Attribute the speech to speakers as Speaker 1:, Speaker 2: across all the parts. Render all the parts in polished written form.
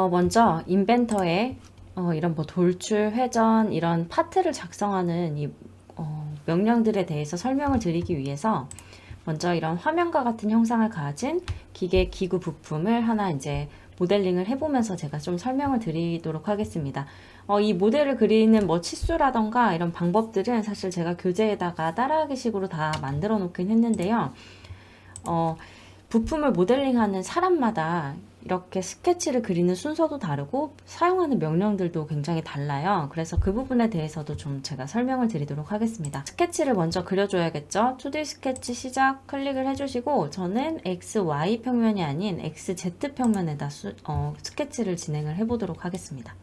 Speaker 1: 먼저 인벤터에 이런 뭐 돌출, 회전 이런 파트를 작성하는 이 명령들에 대해서 설명을 드리기 위해서 먼저 이런 화면과 같은 형상을 가진 기계, 기구 부품을 하나 이제 모델링을 해보면서 제가 좀 설명을 드리도록 하겠습니다. 이 모델을 그리는 뭐 치수라던가 이런 방법들은 사실 제가 교재에다가 따라하기 식으로 다 만들어 놓긴 했는데요. 부품을 모델링하는 사람마다 이렇게 스케치를 그리는 순서도 다르고 사용하는 명령들도 굉장히 달라요. 그래서 그 부분에 대해서도 좀 제가 설명을 드리도록 하겠습니다. 스케치를 먼저 그려줘야겠죠. 2D 스케치 시작 클릭을 해주시고 저는 XY 평면이 아닌 XZ 평면에다 스케치를 진행을 해보도록 하겠습니다.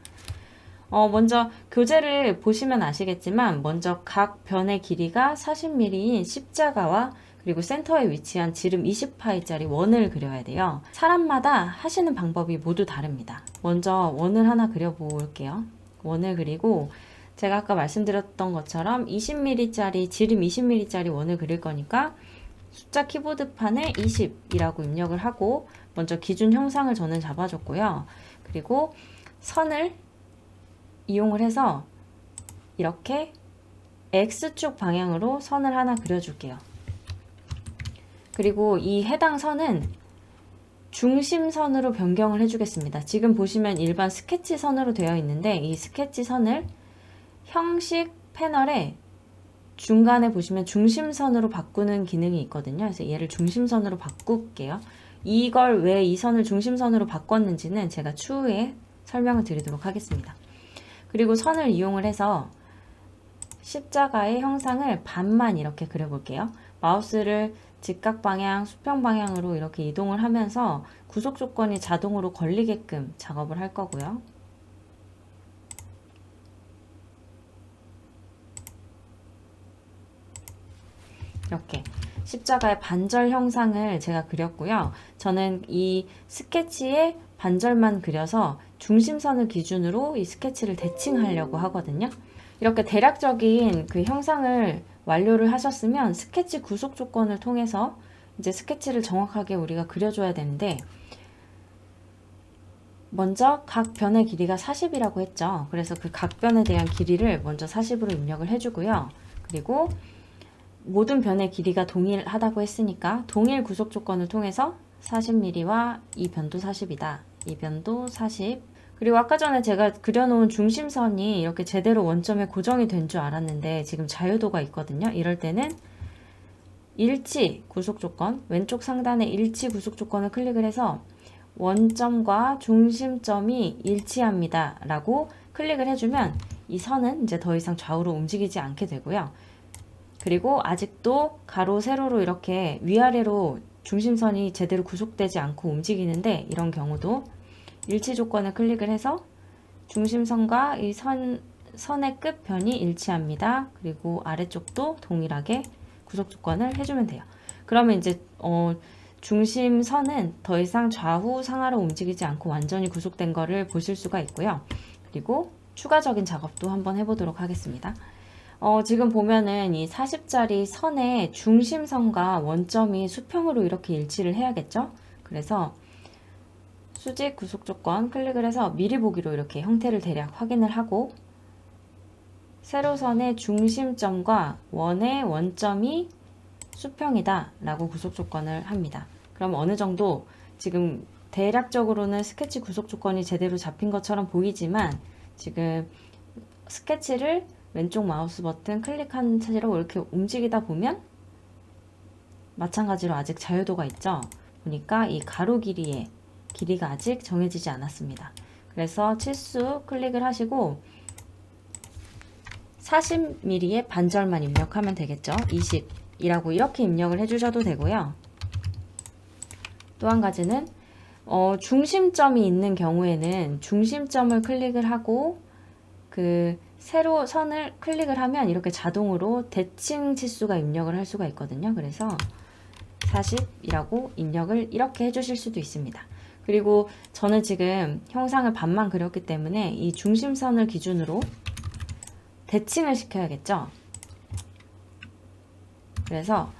Speaker 1: 먼저 교재를 보시면 아시겠지만 먼저 각 변의 길이가 40mm인 십자가와 그리고 센터에 위치한 지름 20파이짜리 원을 그려야 돼요. 사람마다 하시는 방법이 모두 다릅니다. 먼저 원을 하나 그려볼게요. 원을 그리고 제가 아까 말씀드렸던 것처럼 20mm짜리 지름 20mm짜리 원을 그릴 거니까 숫자 키보드판에 20이라고 입력을 하고 먼저 기준 형상을 저는 잡아줬고요. 그리고 선을 이용을 해서 이렇게 X축 방향으로 선을 하나 그려줄게요. 그리고 이 해당 선은 중심선으로 변경을 해주겠습니다. 지금 보시면 일반 스케치 선으로 되어 있는데 이 스케치 선을 형식 패널에 중간에 보시면 중심선으로 바꾸는 기능이 있거든요. 그래서 얘를 중심선으로 바꿀게요. 이걸 왜 이 선을 중심선으로 바꿨는지는 제가 추후에 설명을 드리도록 하겠습니다. 그리고 선을 이용을 해서 십자가의 형상을 반만 이렇게 그려볼게요. 마우스를 직각 방향, 수평 방향으로 이렇게 이동을 하면서 구속 조건이 자동으로 걸리게끔 작업을 할 거고요. 이렇게 십자가의 반절 형상을 제가 그렸고요. 저는 이 스케치의 반절만 그려서 중심선을 기준으로 이 스케치를 대칭하려고 하거든요. 이렇게 대략적인 그 형상을 완료를 하셨으면 스케치 구속 조건을 통해서 이제 스케치를 정확하게 우리가 그려줘야 되는데 먼저 각 변의 길이가 40이라고 했죠. 그래서 그 각 변에 대한 길이를 먼저 40으로 입력을 해주고요. 그리고 모든 변의 길이가 동일하다고 했으니까 동일 구속 조건을 통해서 40mm와 이 변도 40이다. 이 변도 40. 그리고 아까 전에 제가 그려놓은 중심선이 이렇게 제대로 원점에 고정이 된 줄 알았는데 지금 자유도가 있거든요. 이럴 때는 일치 구속조건, 왼쪽 상단의 일치 구속조건을 클릭을 해서 원점과 중심점이 일치합니다 라고 클릭을 해주면 이 선은 이제 더 이상 좌우로 움직이지 않게 되고요. 그리고 아직도 가로, 세로로 이렇게 위아래로 중심선이 제대로 구속되지 않고 움직이는데 이런 경우도 일치 조건을 클릭을 해서 중심선과 이 선의 끝변이 일치합니다. 그리고 아래쪽도 동일하게 구속 조건을 해주면 돼요. 그러면 이제 중심선은 더 이상 좌우 상하로 움직이지 않고 완전히 구속된 거를 보실 수가 있고요. 그리고 추가적인 작업도 한번 해보도록 하겠습니다. 지금 보면은 이 40짜리 선의 중심선과 원점이 수평으로 이렇게 일치를 해야겠죠? 그래서 수직 구속 조건 클릭을 해서 미리 보기로 이렇게 형태를 대략 확인을 하고 세로선의 중심점과 원의 원점이 수평이다 라고 구속 조건을 합니다. 그럼 어느 정도 지금 대략적으로는 스케치 구속 조건이 제대로 잡힌 것처럼 보이지만 지금 스케치를 왼쪽 마우스 버튼 클릭한 채로 이렇게 움직이다 보면 마찬가지로 아직 자유도가 있죠. 보니까 이 가로 길이의 길이가 아직 정해지지 않았습니다. 그래서 치수 클릭을 하시고 40mm의 반절만 입력하면 되겠죠. 20이라고 이렇게 입력을 해주셔도 되고요. 또 한 가지는 중심점이 있는 경우에는 중심점을 클릭을 하고 그 세로 선을 클릭을 하면 이렇게 자동으로 대칭 치수가 입력을 할 수가 있거든요. 그래서 40이라고 입력을 이렇게 해주실 수도 있습니다. 그리고 저는 지금 형상을 반만 그렸기 때문에 이 중심선을 기준으로 대칭을 시켜야겠죠. 그래서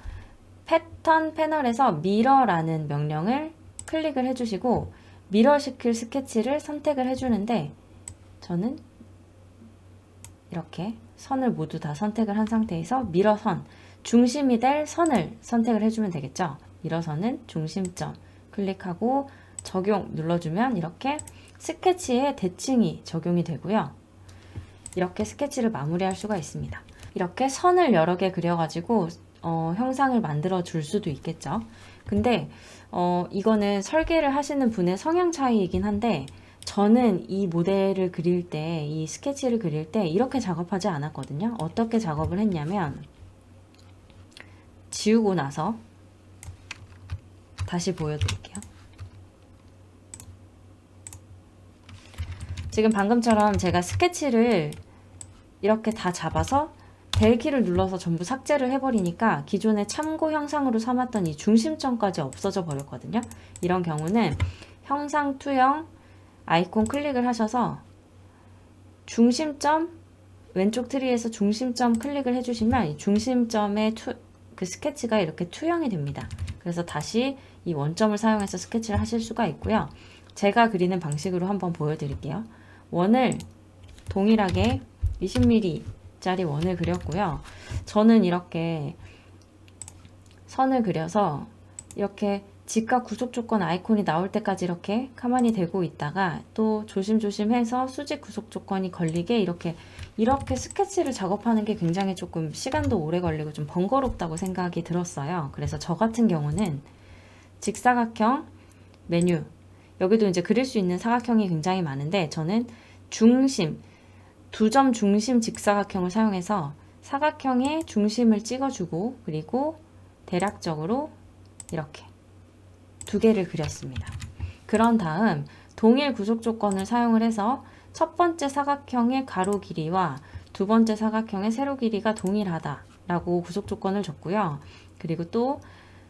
Speaker 1: 패턴 패널에서 미러라는 명령을 클릭을 해주시고 미러시킬 스케치를 선택을 해주는데 저는 이렇게 선을 모두 다 선택을 한 상태에서 미러선, 중심이 될 선을 선택을 해주면 되겠죠. 미러선은 중심점 클릭하고 적용 눌러주면 이렇게 스케치에 대칭이 적용이 되고요. 이렇게 스케치를 마무리할 수가 있습니다. 이렇게 선을 여러 개 그려가지고 형상을 만들어 줄 수도 있겠죠. 근데 이거는 설계를 하시는 분의 성향 차이이긴 한데 저는 이 모델을 그릴 때, 이 스케치를 그릴 때 이렇게 작업하지 않았거든요. 어떻게 작업을 했냐면 지우고 나서 다시 보여드릴게요. 지금 방금처럼 제가 스케치를 이렇게 다 잡아서 델키를 눌러서 전부 삭제를 해버리니까 기존의 참고 형상으로 삼았던 이 중심점까지 없어져 버렸거든요. 이런 경우는 형상 투영 아이콘 클릭을 하셔서 중심점 왼쪽 트리에서 중심점 클릭을 해주시면 이 중심점의 그 스케치가 이렇게 투영이 됩니다. 그래서 다시 이 원점을 사용해서 스케치를 하실 수가 있고요. 제가 그리는 방식으로 한번 보여드릴게요. 원을 동일하게 20mm 짜리 원을 그렸고요. 저는 이렇게 선을 그려서 이렇게 직각 구속 조건 아이콘이 나올 때까지 이렇게 가만히 대고 있다가 또 조심조심 해서 수직 구속 조건이 걸리게 이렇게 스케치를 작업하는 게 굉장히 조금 시간도 오래 걸리고 좀 번거롭다고 생각이 들었어요. 그래서 저 같은 경우는 직사각형 메뉴, 여기도 이제 그릴 수 있는 사각형이 굉장히 많은데 저는 중심, 두 점 중심 직사각형을 사용해서 사각형의 중심을 찍어주고 그리고 대략적으로 이렇게 두 개를 그렸습니다. 그런 다음 동일 구속 조건을 사용을 해서 첫 번째 사각형의 가로 길이와 두 번째 사각형의 세로 길이가 동일하다라고 구속 조건을 줬고요. 그리고 또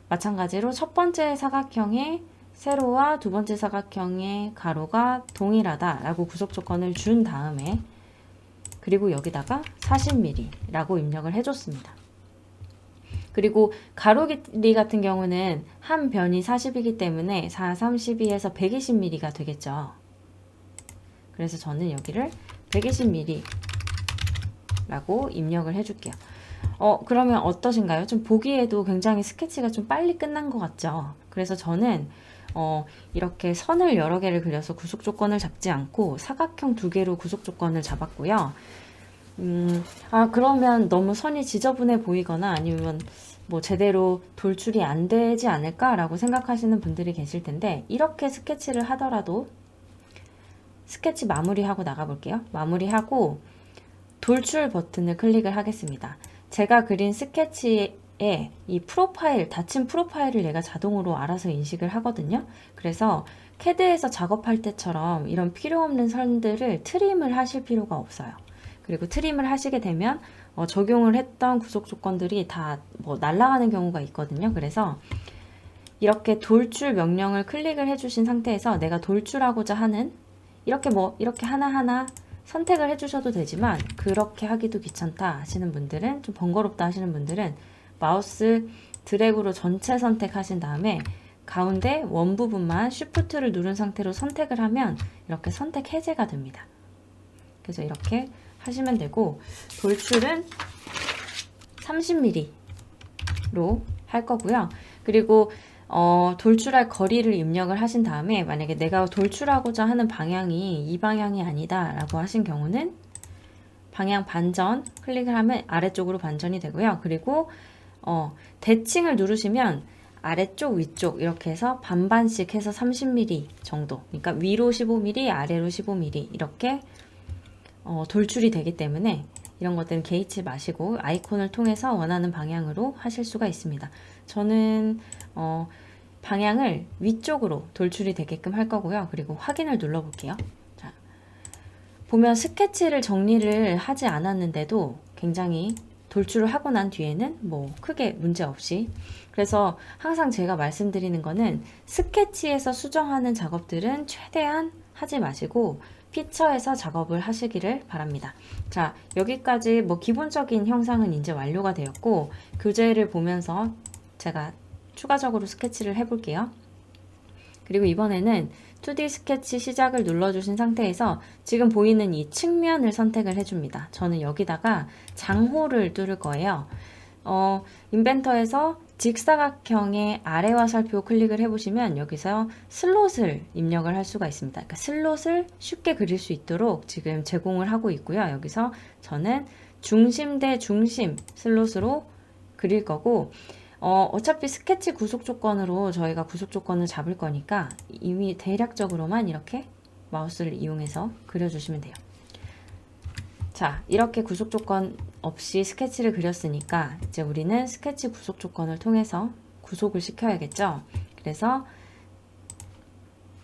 Speaker 1: 마찬가지로 첫 번째 사각형의 세로와 두 번째 사각형의 가로가 동일하다라고 구속 조건을 준 다음에 그리고 여기다가 40mm라고 입력을 해줬습니다. 그리고 가로 길이 같은 경우는 한 변이 40이기 때문에 4, 32에서 120mm가 되겠죠. 그래서 저는 여기를 120mm라고 입력을 해줄게요. 그러면 어떠신가요? 좀 보기에도 굉장히 스케치가 좀 빨리 끝난 것 같죠? 그래서 저는 이렇게 선을 여러 개를 그려서 구속 조건을 잡지 않고 사각형 두 개로 구속 조건을 잡았고요. 그러면 너무 선이 지저분해 보이거나 아니면 뭐 제대로 돌출이 안 되지 않을까라고 생각하시는 분들이 계실 텐데 이렇게 스케치를 하더라도 스케치 마무리하고 나가볼게요. 마무리하고 돌출 버튼을 클릭을 하겠습니다. 제가 그린 스케치에 이 프로파일, 닫힌 프로파일을 얘가 자동으로 알아서 인식을 하거든요. 그래서 캐드에서 작업할 때처럼 이런 필요 없는 선들을 트림을 하실 필요가 없어요. 그리고 트림을 하시게 되면 적용을 했던 구속 조건들이 다 날아가는 경우가 있거든요. 그래서 이렇게 돌출 명령을 클릭을 해주신 상태에서 내가 돌출하고자 하는 이렇게 하나하나 선택을 해주셔도 되지만 그렇게 하기도 귀찮다 하시는 분들은 좀 번거롭다 하시는 분들은 마우스 드래그로 전체 선택하신 다음에 가운데 원 부분만 쉬프트를 누른 상태로 선택을 하면 이렇게 선택 해제가 됩니다. 그래서 이렇게 하시면 되고 돌출은 30mm로 할 거고요. 그리고 돌출할 거리를 입력을 하신 다음에 만약에 내가 돌출하고자 하는 방향이 이 방향이 아니다 라고 하신 경우는 방향 반전 클릭을 하면 아래쪽으로 반전이 되고요. 그리고 대칭을 누르시면 아래쪽 위쪽 이렇게 해서 반반씩 해서 30mm 정도, 그러니까 위로 15mm 아래로 15mm 이렇게 돌출이 되기 때문에 이런 것들은 개의치 마시고 아이콘을 통해서 원하는 방향으로 하실 수가 있습니다. 저는 방향을 위쪽으로 돌출이 되게끔 할 거고요. 그리고 확인을 눌러 볼게요. 자, 보면 스케치를 정리를 하지 않았는데도 굉장히 돌출을 하고 난 뒤에는 뭐 크게 문제 없이, 그래서 항상 제가 말씀드리는 거는 스케치에서 수정하는 작업들은 최대한 하지 마시고 피처에서 작업을 하시기를 바랍니다. 자, 여기까지 뭐 기본적인 형상은 이제 완료가 되었고 교재를 보면서 제가 추가적으로 스케치를 해볼게요. 그리고 이번에는 2D 스케치 시작을 눌러주신 상태에서 지금 보이는 이 측면을 선택을 해줍니다. 저는 여기다가 장호를 뚫을 거예요. 인벤터에서 직사각형의 아래 화살표 클릭을 해보시면 여기서 슬롯을 입력을 할 수가 있습니다. 그러니까 슬롯을 쉽게 그릴 수 있도록 지금 제공을 하고 있고요. 여기서 저는 중심 대 중심 슬롯으로 그릴 거고, 어차피 스케치 구속 조건으로 저희가 구속 조건을 잡을 거니까 이미 대략적으로만 이렇게 마우스를 이용해서 그려주시면 돼요. 자, 이렇게 구속 조건 없이 스케치를 그렸으니까 이제 우리는 스케치 구속 조건을 통해서 구속을 시켜야겠죠. 그래서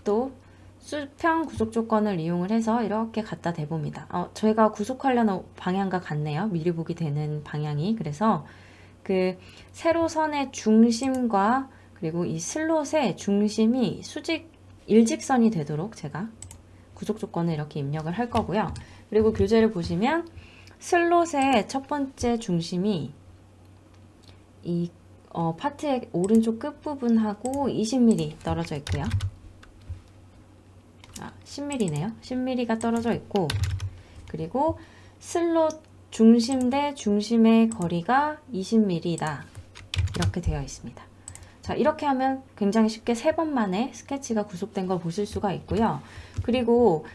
Speaker 1: 또 수평 구속 조건을 이용을 해서 이렇게 갖다 대봅니다. 저희가 구속하려는 방향과 같네요. 미리 보기 되는 방향이. 그래서 그 세로선의 중심과 그리고 이 슬롯의 중심이 일직선이 되도록 제가 구속 조건을 이렇게 입력을 할 거고요. 그리고 교재를 보시면 슬롯의 첫 번째 중심이 이 파트의 오른쪽 끝부분하고 20mm 떨어져 있고요. 10mm네요. 10mm가 떨어져 있고, 그리고 슬롯 중심 대 중심의 거리가 20mm다. 이렇게 되어 있습니다. 자, 이렇게 하면 굉장히 쉽게 3번 만에 스케치가 구속된 걸 보실 수가 있고요. 그리고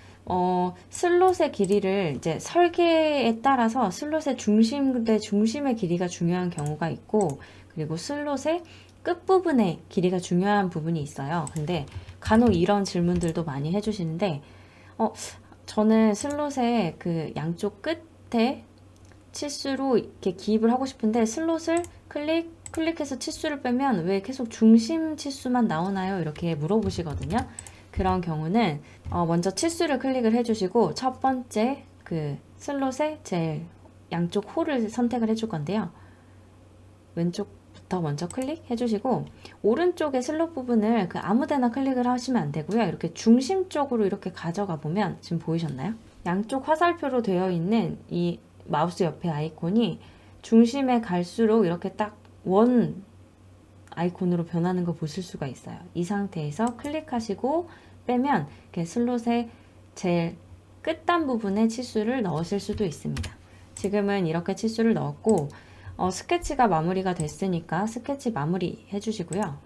Speaker 1: 슬롯의 길이를 이제 설계에 따라서 슬롯의 중심 대 중심의 길이가 중요한 경우가 있고, 그리고 슬롯의 끝부분의 길이가 중요한 부분이 있어요. 근데 간혹 이런 질문들도 많이 해주시는데, 저는 슬롯의 그 양쪽 끝에 치수로 이렇게 기입을 하고 싶은데 슬롯을 클릭해서 치수를 빼면 왜 계속 중심 치수만 나오나요? 이렇게 물어보시거든요. 그런 경우는 먼저 치수를 클릭을 해주시고 첫 번째 그 슬롯의 제일 양쪽 홀을 선택을 해줄 건데요. 왼쪽부터 먼저 클릭해 주시고 오른쪽의 슬롯 부분을 그 아무데나 클릭을 하시면 안 되고요. 이렇게 중심 쪽으로 이렇게 가져가 보면 지금 보이셨나요? 양쪽 화살표로 되어 있는 이 마우스 옆에 아이콘이 중심에 갈수록 이렇게 딱 원 아이콘으로 변하는 거 보실 수가 있어요. 이 상태에서 클릭하시고 빼면 이렇게 슬롯의 제일 끝단 부분에 치수를 넣으실 수도 있습니다. 지금은 이렇게 치수를 넣었고 스케치가 마무리가 됐으니까 스케치 마무리 해주시고요.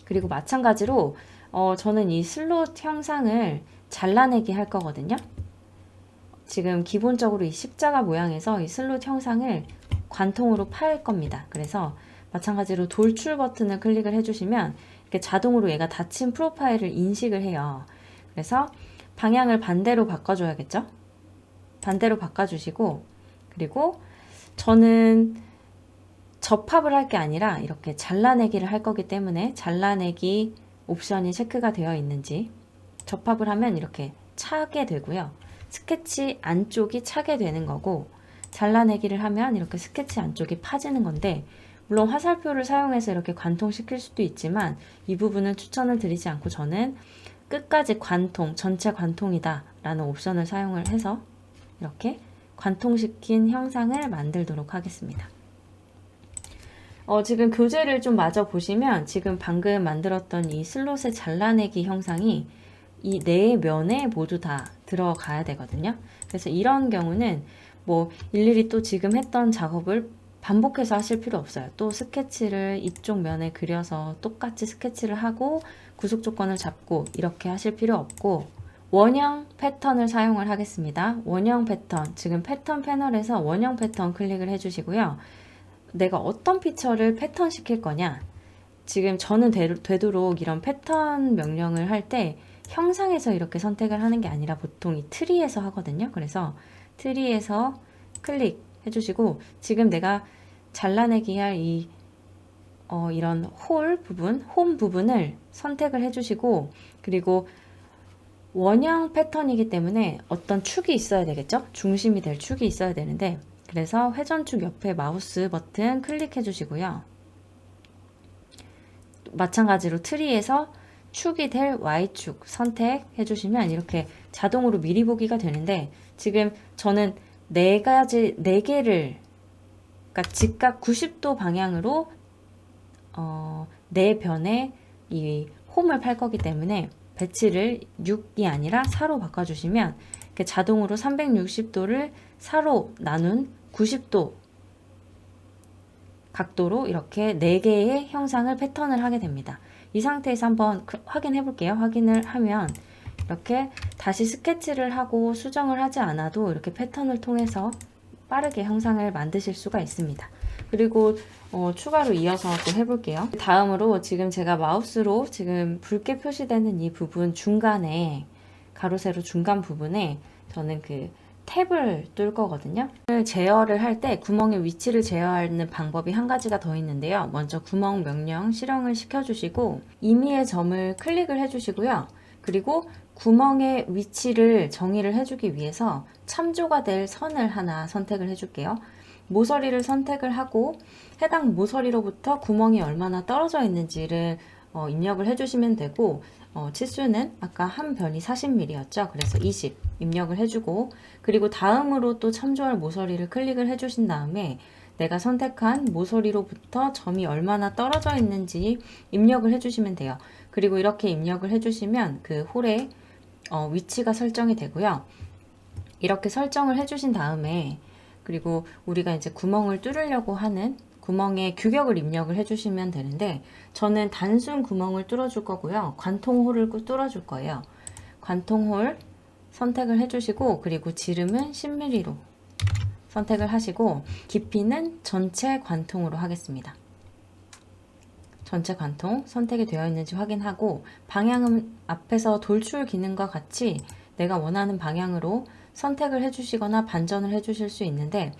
Speaker 1: 그리고 마찬가지로 저는 이 슬롯 형상을 잘라내기 할 거거든요. 지금 기본적으로 이 십자가 모양에서 이 슬롯 형상을 관통으로 팔 겁니다. 그래서 마찬가지로 돌출 버튼을 클릭을 해주시면 이렇게 자동으로 얘가 닫힌 프로파일을 인식을 해요. 그래서 방향을 반대로 바꿔줘야겠죠? 반대로 바꿔주시고, 그리고 저는 접합을 할 게 아니라 이렇게 잘라내기를 할 거기 때문에 잘라내기 옵션이 체크가 되어 있는지, 접합을 하면 이렇게 차게 되고요. 스케치 안쪽이 차게 되는 거고, 잘라내기를 하면 이렇게 스케치 안쪽이 파지는 건데, 물론 화살표를 사용해서 이렇게 관통시킬 수도 있지만 이 부분은 추천을 드리지 않고 저는 끝까지 관통, 전체 관통이다 라는 옵션을 사용을 해서 이렇게 관통시킨 형상을 만들도록 하겠습니다. 지금 교재를 좀 마저 보시면 지금 방금 만들었던 이 슬롯의 잘라내기 형상이 이 네 면에 모두 다 들어가야 되거든요. 그래서 이런 경우는 뭐 일일이 또 지금 했던 작업을 반복해서 하실 필요 없어요. 또 스케치를 이쪽 면에 그려서 똑같이 스케치를 하고 구속 조건을 잡고 이렇게 하실 필요 없고, 원형 패턴을 사용을 하겠습니다. 원형 패턴, 지금 패턴 패널에서 원형 패턴 클릭을 해주시고요. 내가 어떤 피처를 패턴 시킬 거냐, 지금 저는 되도록 이런 패턴 명령을 할 때 형상에서 이렇게 선택을 하는 게 아니라 보통 이 트리에서 하거든요. 그래서 트리에서 클릭 해주시고, 지금 내가 잘라내기 할 이런 홈 부분을 선택을 해주시고, 그리고 원형 패턴이기 때문에 어떤 축이 있어야 되겠죠? 중심이 될 축이 있어야 되는데, 그래서 회전축 옆에 마우스 버튼 클릭해 주시고요. 마찬가지로 트리에서 축이 될 Y축 선택해 주시면 이렇게 자동으로 미리 보기가 되는데, 지금 저는 네 개를, 그러니까 직각 90도 방향으로 네 변에 이 홈을 팔 거기 때문에 배치를 6이 아니라 4로 바꿔주시면 이렇게 자동으로 360도를 4로 나눈 90도 각도로 이렇게 4개의 형상을 패턴을 하게 됩니다. 이 상태에서 한번 확인해 볼게요. 확인을 하면 이렇게 다시 스케치를 하고 수정을 하지 않아도 이렇게 패턴을 통해서 빠르게 형상을 만드실 수가 있습니다. 그리고 추가로 이어서 또 해볼게요. 다음으로 지금 제가 마우스로 지금 붉게 표시되는 이 부분 중간에 가로 세로 중간 부분에 저는 그 탭을 뚫을 거거든요. 제어를 할 때 구멍의 위치를 제어하는 방법이 한 가지가 더 있는데요. 먼저 구멍 명령 실행을 시켜주시고 임의의 점을 클릭을 해주시고요. 그리고 구멍의 위치를 정의를 해주기 위해서 참조가 될 선을 하나 선택을 해줄게요. 모서리를 선택을 하고 해당 모서리로부터 구멍이 얼마나 떨어져 있는지를 입력을 해주시면 되고 치수는 아까 한 변이 40mm였죠. 그래서 20 입력을 해주고 그리고 다음으로 또 참조할 모서리를 클릭을 해주신 다음에 내가 선택한 모서리로부터 점이 얼마나 떨어져 있는지 입력을 해주시면 돼요. 그리고 이렇게 입력을 해주시면 그 홀의 위치가 설정이 되고요. 이렇게 설정을 해주신 다음에 그리고 우리가 이제 구멍을 뚫으려고 하는 구멍의 규격을 입력을 해주시면 되는데 저는 단순 구멍을 뚫어줄 거고요. 관통홀을 뚫어줄 거예요. 관통홀 선택을 해주시고 그리고 지름은 10mm로 선택을 하시고 깊이는 전체 관통으로 하겠습니다. 전체 관통 선택이 되어 있는지 확인하고 방향은 앞에서 돌출 기능과 같이 내가 원하는 방향으로 선택을 해주시거나 반전을 해주실 수 있는데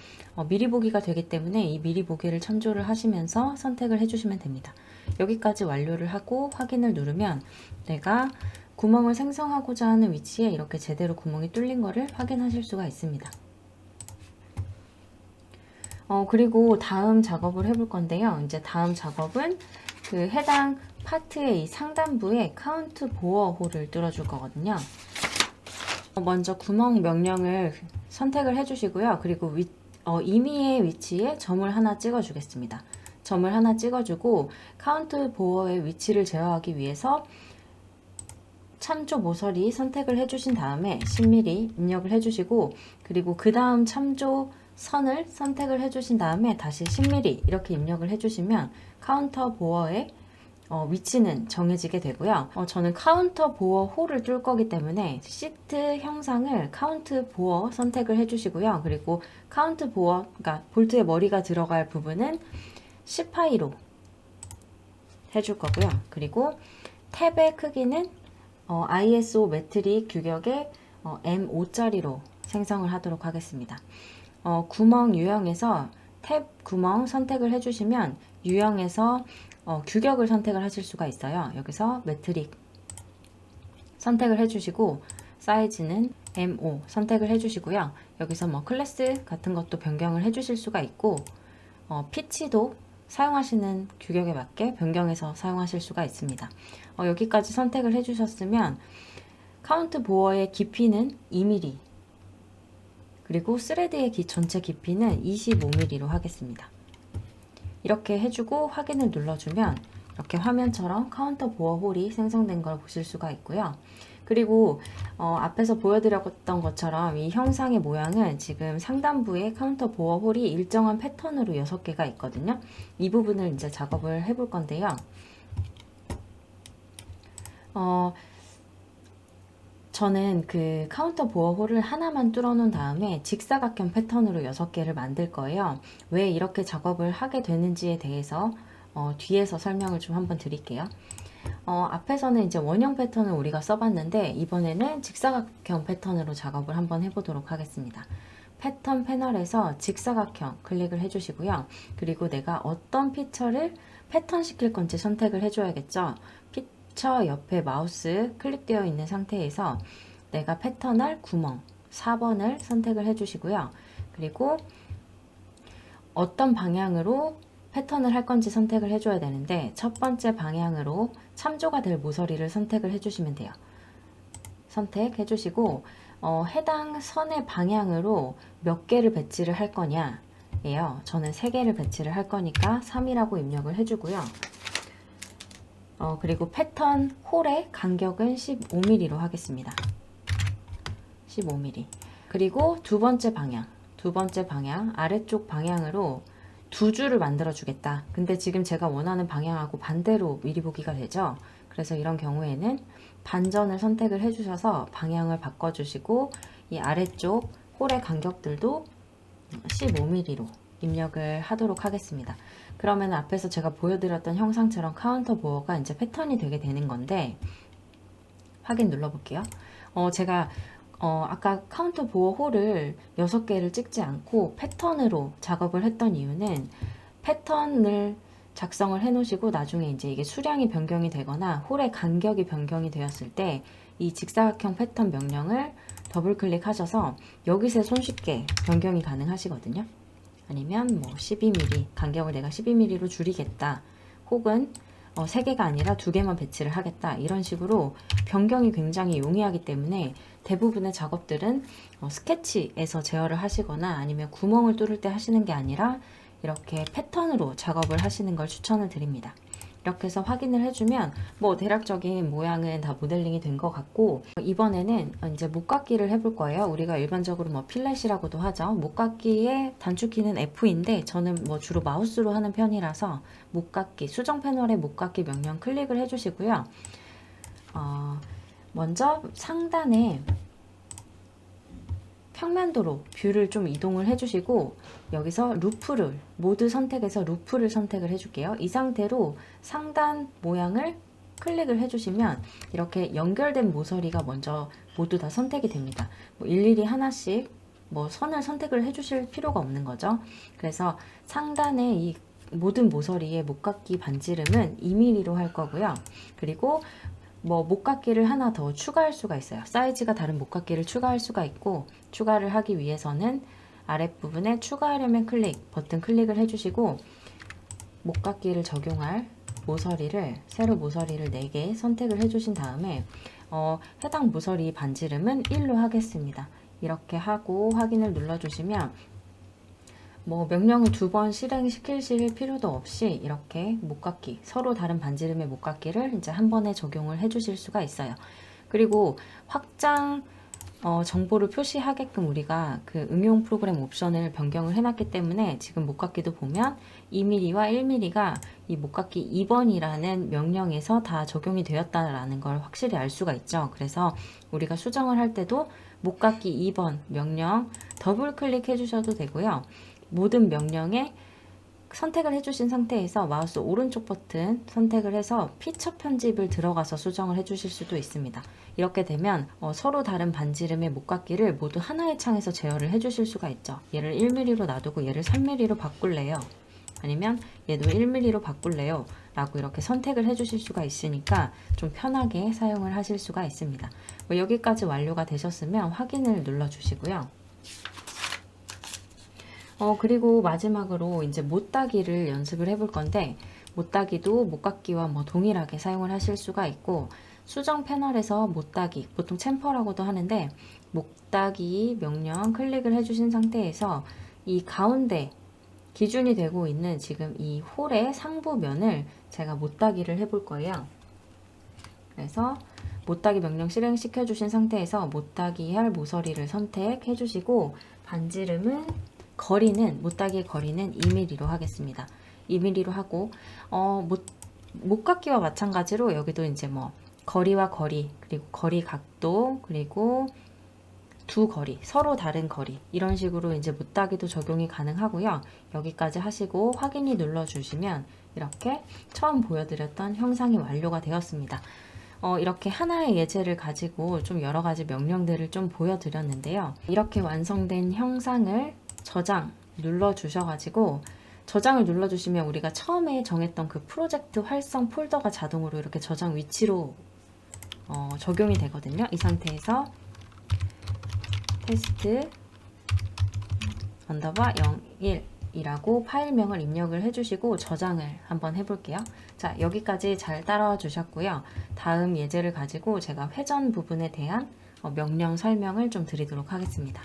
Speaker 1: 미리 보기가 되기 때문에 이 미리 보기를 참조를 하시면서 선택을 해주시면 됩니다. 여기까지 완료를 하고 확인을 누르면 내가 구멍을 생성하고자 하는 위치에 이렇게 제대로 구멍이 뚫린 거를 확인하실 수가 있습니다. 그리고 다음 작업을 해볼 건데요. 이제 다음 작업은 그 해당 파트의 이 상단부에 카운트 보어 홀을 뚫어줄 거거든요. 먼저 구멍 명령을 선택을 해주시고요. 그리고 임의의 위치에 점을 하나 찍어주겠습니다. 점을 하나 찍어주고 카운트 보어의 위치를 제어하기 위해서 참조 모서리 선택을 해주신 다음에 10mm 입력을 해주시고 그리고 그 다음 참조 선을 선택을 해주신 다음에 다시 10mm 이렇게 입력을 해주시면 카운터 보어의 위치는 정해지게 되고요. 저는 카운터 보어 홀을 뚫을 거기 때문에 시트 형상을 카운트 보어 선택을 해주시고요. 그리고 카운트 보어, 그러니까 볼트의 머리가 들어갈 부분은 10파이로 해줄 거고요. 그리고 탭의 크기는 ISO 매트릭 규격의 M5짜리로 생성을 하도록 하겠습니다. 구멍 유형에서 탭 구멍 선택을 해주시면 유형에서 규격을 선택을 하실 수가 있어요. 여기서 매트릭 선택을 해주시고 사이즈는 M5 선택을 해주시고요. 여기서 뭐 클래스 같은 것도 변경을 해주실 수가 있고 피치도 사용하시는 규격에 맞게 변경해서 사용하실 수가 있습니다. 여기까지 선택을 해주셨으면 카운트 보어의 깊이는 2mm 그리고 스레드의 전체 깊이는 25mm로 하겠습니다. 이렇게 해주고 확인을 눌러주면 이렇게 화면처럼 카운터 보어 홀이 생성된 걸 보실 수가 있고요. 그리고 앞에서 보여드렸던 것처럼 이 형상의 모양은 지금 상단부에 카운터 보어 홀이 일정한 패턴으로 6개가 있거든요. 이 부분을 이제 작업을 해볼 건데요. 저는 그 카운터 보어 홀을 하나만 뚫어 놓은 다음에 직사각형 패턴으로 6개를 만들 거예요. 왜 이렇게 작업을 하게 되는지에 대해서 뒤에서 설명을 좀 한번 드릴게요. 앞에서는 이제 원형 패턴을 우리가 써봤는데 이번에는 직사각형 패턴으로 작업을 한번 해보도록 하겠습니다. 패턴 패널에서 직사각형 클릭을 해주시고요. 그리고 내가 어떤 피처를 패턴 시킬 건지 선택을 해줘야겠죠. 피처 옆에 마우스 클릭되어 있는 상태에서 내가 패턴할 구멍 4번을 선택을 해주시고요. 그리고 어떤 방향으로 패턴을 할 건지 선택을 해줘야 되는데 첫 번째 방향으로 참조가 될 모서리를 선택을 해주시면 돼요. 선택해 주시고 해당 선의 방향으로 몇 개를 배치를 할 거냐 예요. 저는 3개를 배치를 할 거니까 3이라고 입력을 해주고요. 그리고 패턴 홀의 간격은 15mm로 하겠습니다. 15mm. 그리고 두 번째 방향 아래쪽 방향으로 두 줄을 만들어 주겠다. 근데 지금 제가 원하는 방향하고 반대로 미리 보기가 되죠. 그래서 이런 경우에는 반전을 선택을 해주셔서 방향을 바꿔주시고 이 아래쪽 홀의 간격들도 15mm로 입력을 하도록 하겠습니다. 그러면 앞에서 제가 보여드렸던 형상처럼 카운터 보어가 이제 패턴이 되게 되는 건데, 확인 눌러볼게요. 제가 아까 카운터 보어 홀을 6개를 찍지 않고 패턴으로 작업을 했던 이유는, 패턴을 작성을 해 놓으시고 나중에 이제 이게 수량이 변경이 되거나 홀의 간격이 변경이 되었을 때 이 직사각형 패턴 명령을 더블 클릭하셔서 여기서 손쉽게 변경이 가능하시거든요. 아니면 뭐 12mm, 간격을 내가 12mm로 줄이겠다, 혹은 3개가 아니라 2개만 배치를 하겠다, 이런 식으로 변경이 굉장히 용이하기 때문에 대부분의 작업들은 스케치에서 제어를 하시거나 아니면 구멍을 뚫을 때 하시는 게 아니라 이렇게 패턴으로 작업을 하시는 걸 추천을 드립니다. 이렇게 해서 확인을 해주면 뭐 대략적인 모양은 다 모델링이 된 것 같고, 이번에는 이제 목깎기를 해볼 거예요. 우리가 일반적으로 뭐 필렛이라고도 하죠. 목깎기의 단축키는 F인데 저는 뭐 주로 마우스로 하는 편이라서 목깎기, 수정 패널의 목깎기 명령 클릭을 해주시고요. 먼저 상단에 평면도로 뷰를 좀 이동을 해주시고, 여기서 루프를 모드 선택해서 루프를 선택을 해줄게요. 이 상태로 상단 모양을 클릭을 해주시면 이렇게 연결된 모서리가 먼저 모두 다 선택이 됩니다. 뭐 일일이 하나씩 뭐 선을 선택을 해주실 필요가 없는 거죠. 그래서 상단에 이 모든 모서리의 목깎기 반지름은 2mm로 할 거고요. 그리고 뭐 목깎기를 하나 더 추가할 수가 있어요. 사이즈가 다른 목깎기를 추가할 수가 있고, 추가를 하기 위해서는 아랫부분에 추가하려면 버튼 클릭을 해주시고, 목깎기를 적용할 모서리를, 세로 모서리를 4개 선택을 해주신 다음에 해당 모서리 반지름은 1로 하겠습니다. 이렇게 하고 확인을 눌러주시면 뭐 명령을 2번 실행시킬 필요도 없이 이렇게 목깎기, 서로 다른 반지름의 목깎기를 이제 한 번에 적용을 해주실 수가 있어요. 그리고 확장 정보를 표시하게끔 우리가 그 응용 프로그램 옵션을 변경을 해놨기 때문에 지금 목깎기도 보면 2mm와 1mm가 이 목깎기 2번이라는 명령에서 다 적용이 되었다라는 걸 확실히 알 수가 있죠. 그래서 우리가 수정을 할 때도 목깎기 2번 명령 더블 클릭해 주셔도 되고요. 모든 명령에 선택을 해주신 상태에서 마우스 오른쪽 버튼 선택을 해서 피처 편집을 들어가서 수정을 해주실 수도 있습니다. 이렇게 되면 서로 다른 반지름의 목깎기를 모두 하나의 창에서 제어를 해주실 수가 있죠. 얘를 1mm로 놔두고 얘를 3mm로 바꿀래요, 아니면 얘도 1mm로 바꿀래요 라고 이렇게 선택을 해주실 수가 있으니까 좀 편하게 사용을 하실 수가 있습니다. 여기까지 완료가 되셨으면 확인을 눌러주시고요. 그리고 마지막으로 이제 못따기를 연습을 해볼 건데, 못따기도 목깎기와 뭐 동일하게 사용을 하실 수가 있고, 수정 패널에서 못따기, 보통 챔퍼라고도 하는데, 못따기 명령 클릭을 해주신 상태에서 이 가운데 기준이 되고 있는 지금 이 홀의 상부면을 제가 못따기를 해볼 거예요. 그래서 못따기 명령 실행시켜 주신 상태에서 못따기 할 모서리를 선택해 주시고, 반지름은 못따기의 거리는 2mm로 하겠습니다. 2mm로 하고, 목깎기와 마찬가지로 여기도 이제 뭐 거리와 거리, 그리고 거리 각도, 그리고 두 거리, 서로 다른 거리, 이런 식으로 이제 못따기도 적용이 가능하고요. 여기까지 하시고 확인이 눌러주시면 이렇게 처음 보여드렸던 형상이 완료가 되었습니다. 이렇게 하나의 예제를 가지고 좀 여러 가지 명령들을 좀 보여드렸는데요. 이렇게 완성된 형상을 저장 눌러주셔가지고, 저장을 눌러주시면 우리가 처음에 정했던 그 프로젝트 활성 폴더가 자동으로 이렇게 저장 위치로 적용이 되거든요. 이 상태에서 테스트 언더바 01이라고 파일명을 입력을 해주시고 저장을 한번 해볼게요. 자, 여기까지 잘 따라와 주셨고요. 다음 예제를 가지고 제가 회전 부분에 대한 명령 설명을 좀 드리도록 하겠습니다.